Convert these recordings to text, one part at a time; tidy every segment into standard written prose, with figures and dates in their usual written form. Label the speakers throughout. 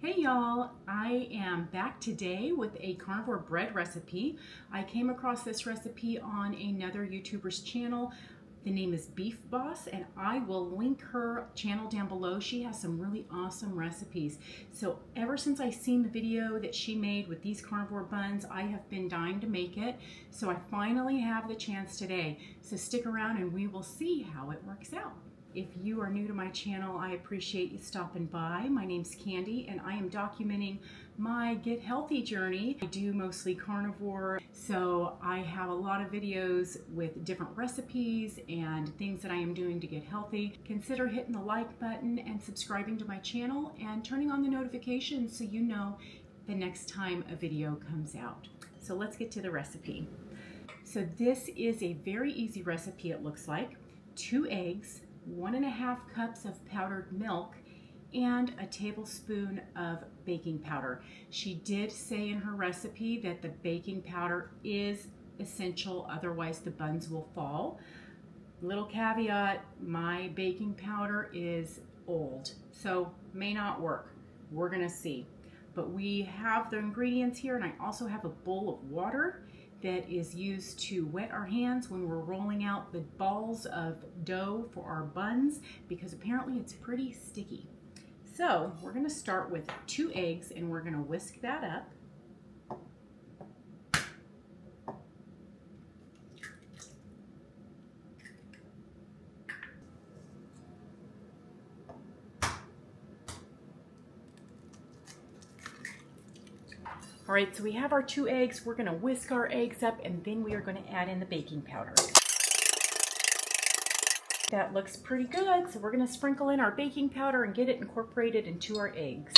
Speaker 1: Hey y'all, I am back today with a carnivore bread recipe. I came across this recipe on another YouTuber's channel. The name is Beef Boss, and I will link her channel down below. She has some really awesome recipes. So ever since I seen the video that she made with these carnivore buns, I have been dying to make it. So I finally have the chance today. So stick around and we will see how it works out. If you are new to my channel, I appreciate you stopping by. My name's Kandi and I am documenting my get healthy journey. I do mostly carnivore, so I have a lot of videos with different recipes and things that I am doing to get healthy. Consider hitting the like button and subscribing to my channel and turning on the notifications so you know the next time a video comes out. So let's get to the recipe. So this is a very easy recipe, it looks like. 2 eggs, 1.5 cups of powdered milk, and a tablespoon of baking powder. She did say in her recipe that the baking powder is essential, otherwise the buns will fall. Little caveat, my baking powder is old, so may not work. We're gonna see. But we have the ingredients here, and I also have a bowl of water that is used to wet our hands when we're rolling out the balls of dough for our buns, because apparently it's pretty sticky. So we're going to start with 2 eggs and we're going to whisk that up. All right, so we have our 2 eggs. We're gonna whisk our eggs up and then we are gonna add in the baking powder. That looks pretty good, so we're gonna sprinkle in our baking powder and get it incorporated into our eggs.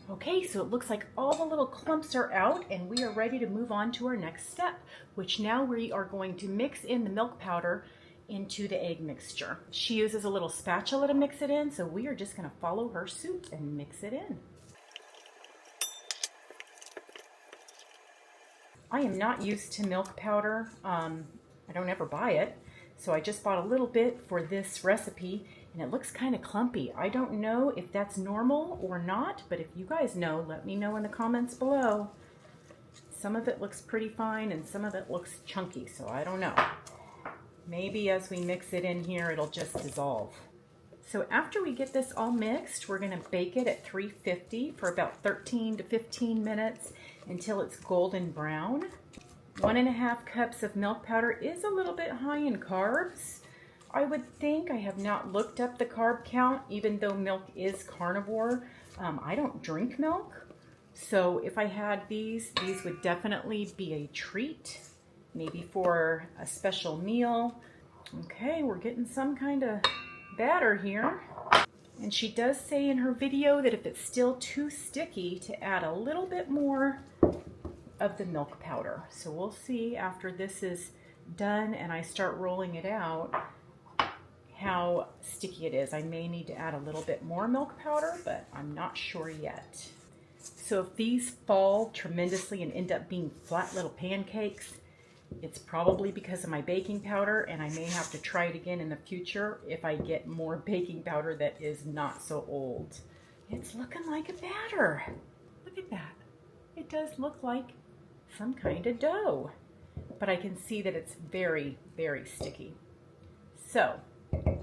Speaker 1: Okay, so it looks like all the little clumps are out and we are ready to move on to our next step, which now we are going to mix in the milk powder into the egg mixture. She uses a little spatula to mix it in, so we are just going to follow her suit and mix it in. I am not used to milk powder. I don't ever buy it, so I just bought a little bit for this recipe and it looks kind of clumpy. I don't know if that's normal or not, but if you guys know, let me know in the comments below. Some of it looks pretty fine and some of it looks chunky, so I don't know. Maybe as we mix it in here, it'll just dissolve. So after we get this all mixed, we're gonna bake it at 350 for about 13 to 15 minutes until it's golden brown. 1.5 cups of milk powder is a little bit high in carbs. I would think. I have not looked up the carb count, even though milk is carnivore. I don't drink milk. So if I had these would definitely be a treat. Maybe for a special meal. Okay, we're getting some kind of batter here. And she does say in her video that if it's still too sticky to add a little bit more of the milk powder. So we'll see after this is done and I start rolling it out how sticky it is. I may need to add a little bit more milk powder, but I'm not sure yet. So if these fall tremendously and end up being flat little pancakes, it's probably because of my baking powder, and I may have to try it again in the future if I get more baking powder that is not so old. It's looking like a batter. Look at that. It does look like some kind of dough, but I can see that it's very, very sticky. So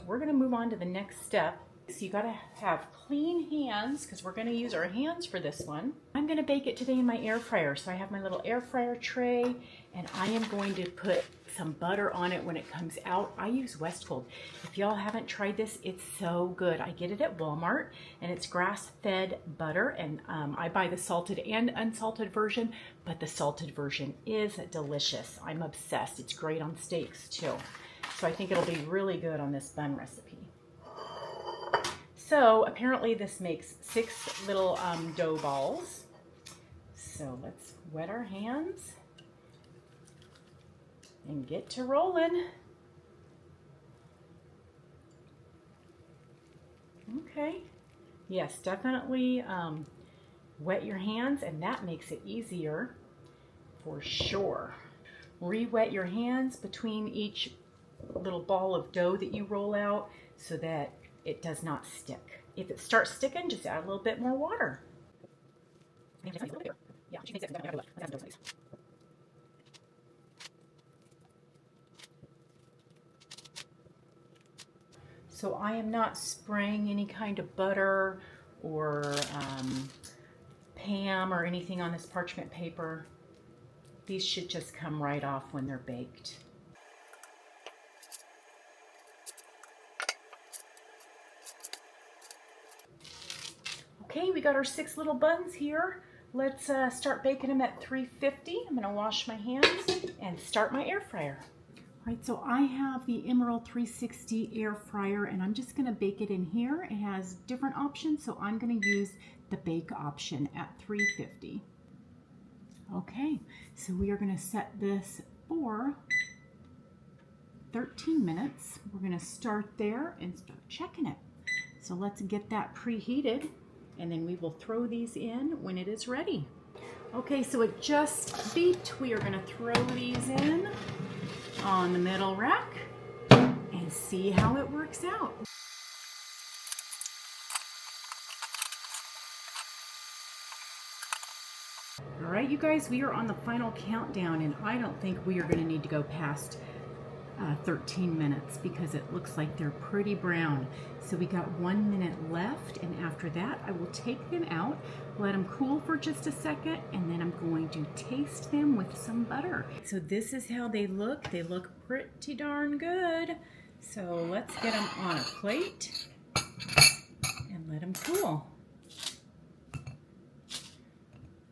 Speaker 1: we're gonna move on to the next step. So you gotta have clean hands because we're gonna use our hands for this one. I'm gonna bake it today in my air fryer. So I have my little air fryer tray and I am going to put some butter on it when it comes out. I use Westcold. If y'all haven't tried this, it's so good. I get it at Walmart and it's grass-fed butter, and I buy the salted and unsalted version, but the salted version is delicious. I'm obsessed. It's great on steaks too. So I think it'll be really good on this bun recipe. So apparently this makes 6 little dough balls. So let's wet our hands and get to rolling. Okay, yes, definitely wet your hands, and that makes it easier for sure. re-wet your hands between each little ball of dough that you roll out so that it does not stick. If it starts sticking, just add a little bit more water. Yeah, so I am not spraying any kind of butter or Pam or anything on this parchment paper. These should just come right off when they're baked. Okay, we got our 6 little buns here. Let's start baking them at 350. I'm gonna wash my hands and start my air fryer. All right, so I have the Emerald 360 air fryer and I'm just gonna bake it in here. It has different options, so I'm gonna use the bake option at 350. Okay, so we are gonna set this for 13 minutes. We're gonna start there and start checking it. So let's get that preheated and then we will throw these in when it is ready. Okay, so it just beeped. We are gonna throw these in on the metal rack and see how it works out. All right, you guys, we are on the final countdown and I don't think we are gonna need to go past 13 minutes because it looks like they're pretty brown. So we got 1 minute left, and after that I will take them out, let them cool for just a second, and then I'm going to taste them with some butter. So this is how they look. They look pretty darn good. So let's get them on a plate and let them cool.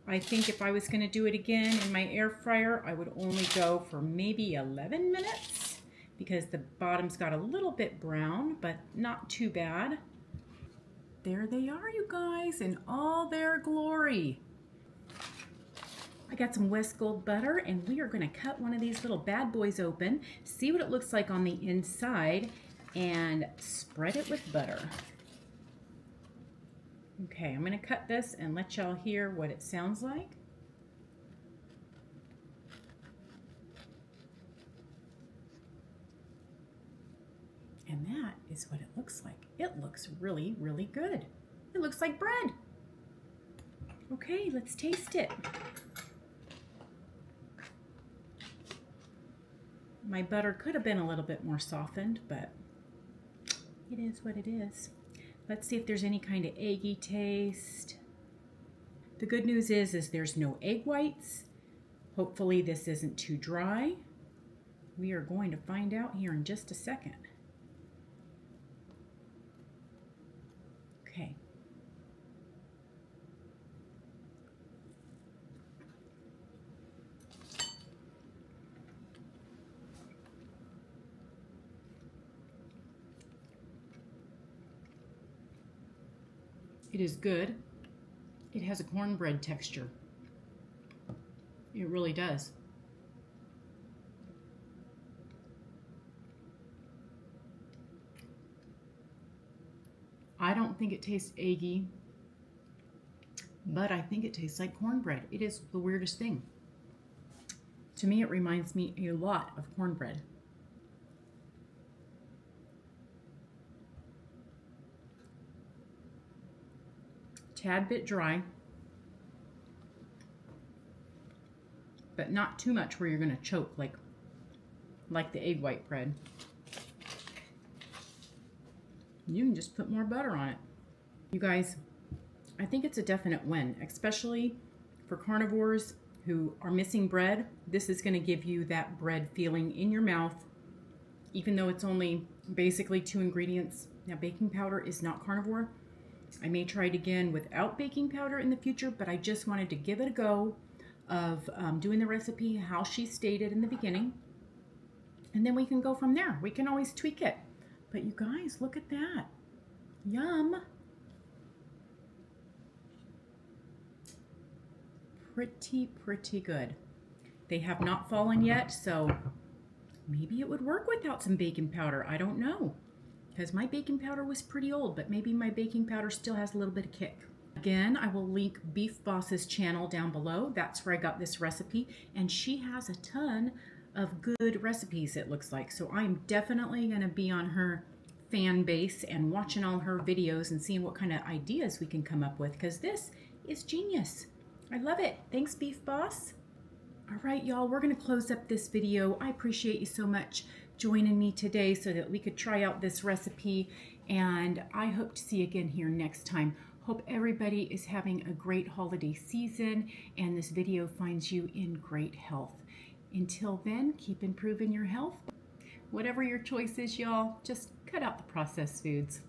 Speaker 1: I think if I was going to do it again in my air fryer, I would only go for maybe 11 minutes because the bottom's got a little bit brown, but not too bad. There they are, you guys, in all their glory. I got some West Gold butter and we are going to cut one of these little bad boys open, see what it looks like on the inside, and spread it with butter. Okay, I'm going to cut this and let y'all hear what it sounds like. And that is what it looks like. It looks really, really good. It looks like bread. Okay, let's taste it. My butter could have been a little bit more softened, but it is what it is. Let's see if there's any kind of eggy taste. The good news is there's no egg whites. Hopefully this isn't too dry. We are going to find out here in just a second. Okay. It is good. It has a cornbread texture. It really does. I don't think it tastes eggy, but I think it tastes like cornbread. It is the weirdest thing. To me, it reminds me a lot of cornbread. Tad bit dry, but not too much where you're gonna choke like the egg white bread. You can just put more butter on it. You guys, I think it's a definite win, especially for carnivores who are missing bread. This is gonna give you that bread feeling in your mouth, even though it's only basically 2 ingredients. Now, baking powder is not carnivore. I may try it again without baking powder in the future, but I just wanted to give it a go of doing the recipe how she stated in the beginning, and then we can go from there. We can always tweak it. But you guys, look at that. Yum. Pretty good. They have not fallen yet, so maybe it would work without some baking powder. I don't know, because my baking powder was pretty old, but maybe my baking powder still has a little bit of kick. Again, I will link Beef Boss's channel down below. That's where I got this recipe, and she has a ton of good recipes, it looks like. So I'm definitely going to be on her fan base and watching all her videos and seeing what kind of ideas we can come up with, because this is genius. I love it. Thanks, Beef Boss. All right, y'all, we're going to close up this video. I appreciate you so much joining me today so that we could try out this recipe, and I hope to see you again here next time. Hope everybody is having a great holiday season and this video finds you in great health. Until then, keep improving your health. Whatever your choice is, y'all, just cut out the processed foods.